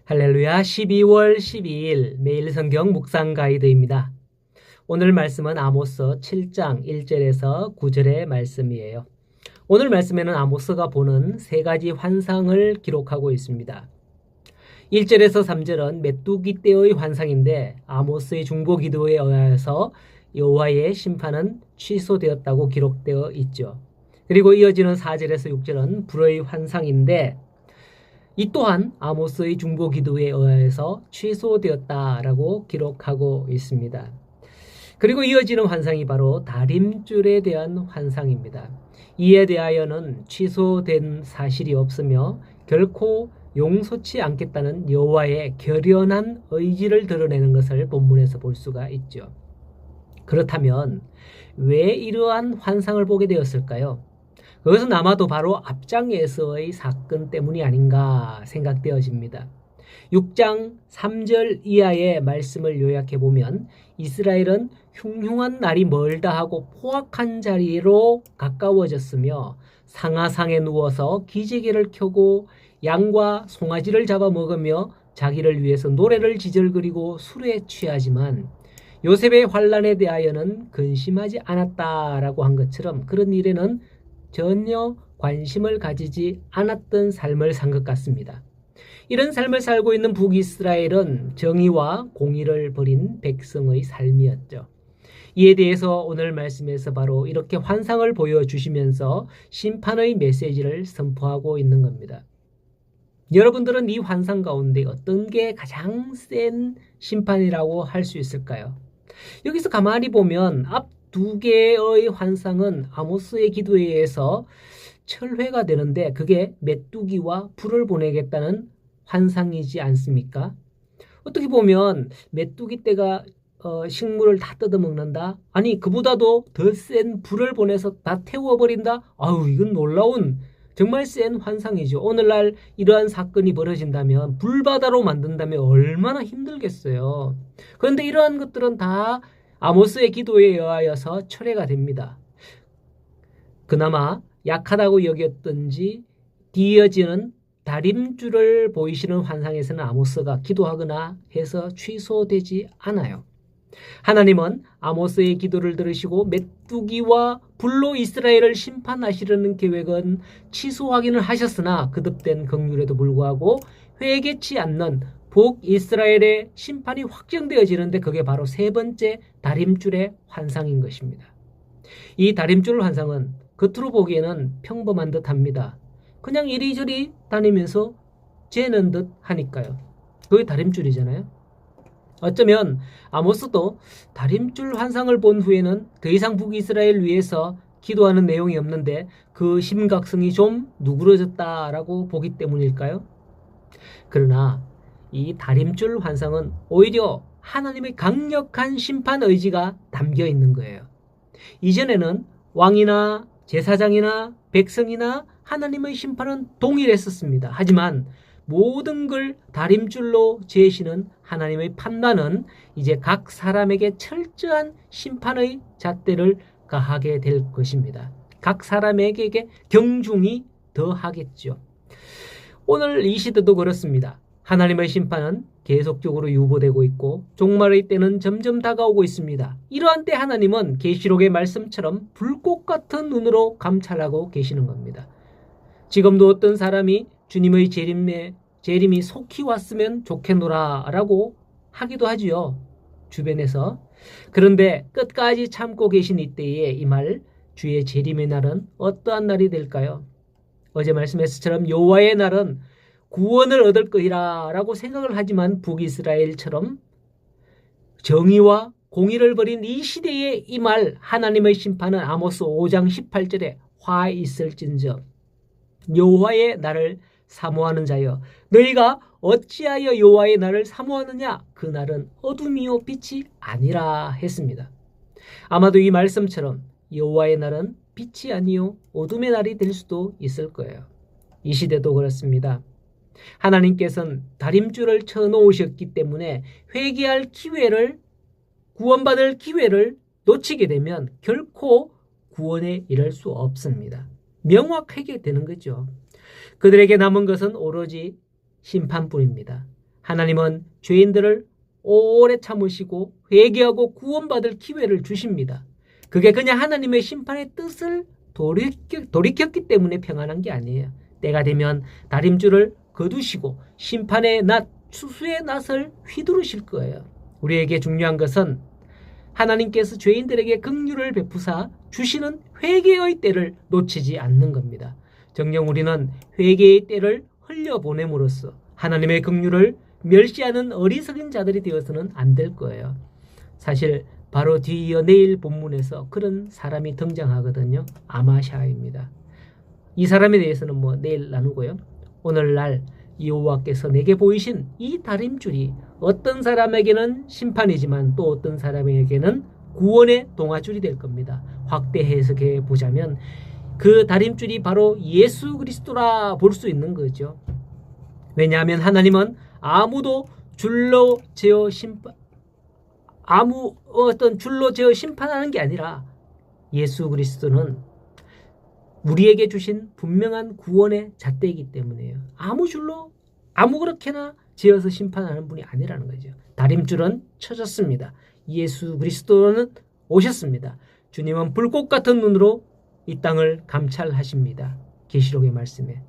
할렐루야. 12월 12일 매일 성경 묵상 가이드입니다. 오늘 말씀은 아모스 7장 1절에서 9절의 말씀이에요. 오늘 말씀에는 아모스가 보는 세 가지 환상을 기록하고 있습니다. 1절에서 3절은 메뚜기 떼의 환상인데 아모스의 중보 기도에 의하여서 여호와의 심판은 취소되었다고 기록되어 있죠. 그리고 이어지는 4절에서 6절은 불의 환상인데 이 또한 아모스의 중보 기도에 의해서 취소되었다라고 기록하고 있습니다. 그리고 이어지는 환상이 바로 다림줄에 대한 환상입니다. 이에 대하여는 취소된 사실이 없으며 결코 용서치 않겠다는 여호와의 결연한 의지를 드러내는 것을 본문에서 볼 수가 있죠. 그렇다면 왜 이러한 환상을 보게 되었을까요? 그것은 아마도 바로 앞장에서의 사건 때문이 아닌가 생각되어집니다. 6장 3절 이하의 말씀을 요약해보면 이스라엘은 흉흉한 날이 멀다 하고 포악한 자리로 가까워졌으며 상하상에 누워서 기지개를 켜고 양과 송아지를 잡아먹으며 자기를 위해서 노래를 지절거리고 술에 취하지만 요셉의 환난에 대하여는 근심하지 않았다라고 한 것처럼 그런 일에는 전혀 관심을 가지지 않았던 삶을 산 것 같습니다. 이런 삶을 살고 있는 북이스라엘은 정의와 공의를 버린 백성의 삶이었죠. 이에 대해서 오늘 말씀에서 바로 이렇게 환상을 보여주시면서 심판의 메시지를 선포하고 있는 겁니다. 여러분들은 이 환상 가운데 어떤 게 가장 센 심판이라고 할 수 있을까요? 여기서 가만히 보면 앞 두 개의 환상은 아모스의 기도에 의해서 철회가 되는데 그게 메뚜기와 불을 보내겠다는 환상이지 않습니까? 어떻게 보면 메뚜기 떼가 식물을 다 뜯어먹는다? 아니 그보다도 더 센 불을 보내서 다 태워버린다? 아우 이건 놀라운 정말 센 환상이죠. 오늘날 이러한 사건이 벌어진다면 불바다로 만든다면 얼마나 힘들겠어요. 그런데 이러한 것들은 다 아모스의 기도에 의하여서 철회가 됩니다. 그나마 약하다고 여겼던지 뒤이어지는 다림줄을 보이시는 환상에서는 아모스가 기도하거나 해서 취소되지 않아요. 하나님은 아모스의 기도를 들으시고 메뚜기와 불로 이스라엘을 심판하시려는 계획은 취소하기는 하셨으나 거듭된 긍휼에도 불구하고 회개치 않는 북이스라엘의 심판이 확정되어지는데 그게 바로 세 번째 다림줄의 환상인 것입니다. 이 다림줄 환상은 겉으로 보기에는 평범한 듯 합니다. 그냥 이리저리 다니면서 재는 듯 하니까요. 그게 다림줄이잖아요. 어쩌면 아모스도 다림줄 환상을 본 후에는 더 이상 북이스라엘 위해서 기도하는 내용이 없는데 그 심각성이 좀 누그러졌다라고 보기 때문일까요? 그러나 이 다림줄 환상은 오히려 하나님의 강력한 심판 의지가 담겨 있는 거예요. 이전에는 왕이나 제사장이나 백성이나 하나님의 심판은 동일했었습니다. 하지만 모든 걸 다림줄로 재시는 하나님의 판단은 이제 각 사람에게 철저한 심판의 잣대를 가하게 될 것입니다. 각 사람에게 경중이 더하겠죠. 오늘 이 시대도 그렇습니다. 하나님의 심판은 계속적으로 유보되고 있고 종말의 때는 점점 다가오고 있습니다. 이러한 때 하나님은 계시록의 말씀처럼 불꽃 같은 눈으로 감찰하고 계시는 겁니다. 지금도 어떤 사람이 주님의 재림이 속히 왔으면 좋겠노라 라고 하기도 하지요. 주변에서. 그런데 끝까지 참고 계신 이때에 이 말 주의 재림의 날은 어떠한 날이 될까요? 어제 말씀했을처럼 여호와의 날은 구원을 얻을 거이라 라고 생각을 하지만 북이스라엘처럼 정의와 공의를 버린 이 시대에 이 말 하나님의 심판은 아모스 5장 18절에 화 있을진저 여호와의 날을 사모하는 자여 너희가 어찌하여 여호와의 날을 사모하느냐 그 날은 어둠이요 빛이 아니라 했습니다. 아마도 이 말씀처럼 여호와의 날은 빛이 아니요 어둠의 날이 될 수도 있을 거예요. 이 시대도 그렇습니다. 하나님께서는 다림줄을 쳐놓으셨기 때문에 회개할 기회를 구원받을 기회를 놓치게 되면 결코 구원에 이를 수 없습니다. 명확하게 되는 거죠. 그들에게 남은 것은 오로지 심판뿐입니다. 하나님은 죄인들을 오래 참으시고 회개하고 구원받을 기회를 주십니다. 그게 그냥 하나님의 심판의 뜻을 돌이켰기 때문에 평안한 게 아니에요. 때가 되면 다림줄을 거두시고 심판의 낫, 추수의 낫을 휘두르실 거예요. 우리에게 중요한 것은 하나님께서 죄인들에게 긍휼을 베푸사 주시는 회개의 때를 놓치지 않는 겁니다. 정녕 우리는 회개의 때를 흘려보냄으로써 하나님의 긍휼을 멸시하는 어리석은 자들이 되어서는 안 될 거예요. 사실 바로 뒤이어 내일 본문에서 그런 사람이 등장하거든요. 아마샤입니다. 이 사람에 대해서는 내일 나누고요. 오늘날 여호와께서 내게 보이신 이 다림줄이 어떤 사람에게는 심판이지만 또 어떤 사람에게는 구원의 동아줄이 될 겁니다. 확대 해석해 보자면 그 다림줄이 바로 예수 그리스도라 볼 수 있는 거죠. 왜냐하면 하나님은 아무 줄로 재어 심판하는 게 아니라 예수 그리스도는 우리에게 주신 분명한 구원의 잣대이기 때문에요. 아무렇게나 지어서 심판하는 분이 아니라는 거죠. 다림줄은 쳐졌습니다. 예수 그리스도는 오셨습니다. 주님은 불꽃 같은 눈으로 이 땅을 감찰하십니다. 계시록의 말씀에.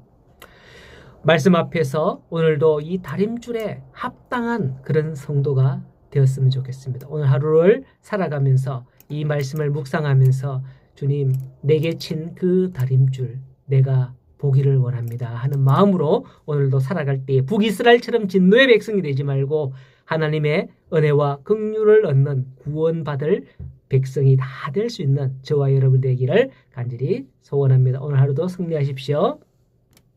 말씀 앞에서 오늘도 이 다림줄에 합당한 그런 성도가 되었으면 좋겠습니다. 오늘 하루를 살아가면서 이 말씀을 묵상하면서 주님, 내게 친 그 다림줄 내가 보기를 원합니다 하는 마음으로 오늘도 살아갈 때 북이스라엘처럼 진노의 백성이 되지 말고 하나님의 은혜와 긍휼을 얻는 구원받을 백성이 다 될 수 있는 저와 여러분 되기를 간절히 소원합니다. 오늘 하루도 승리하십시오.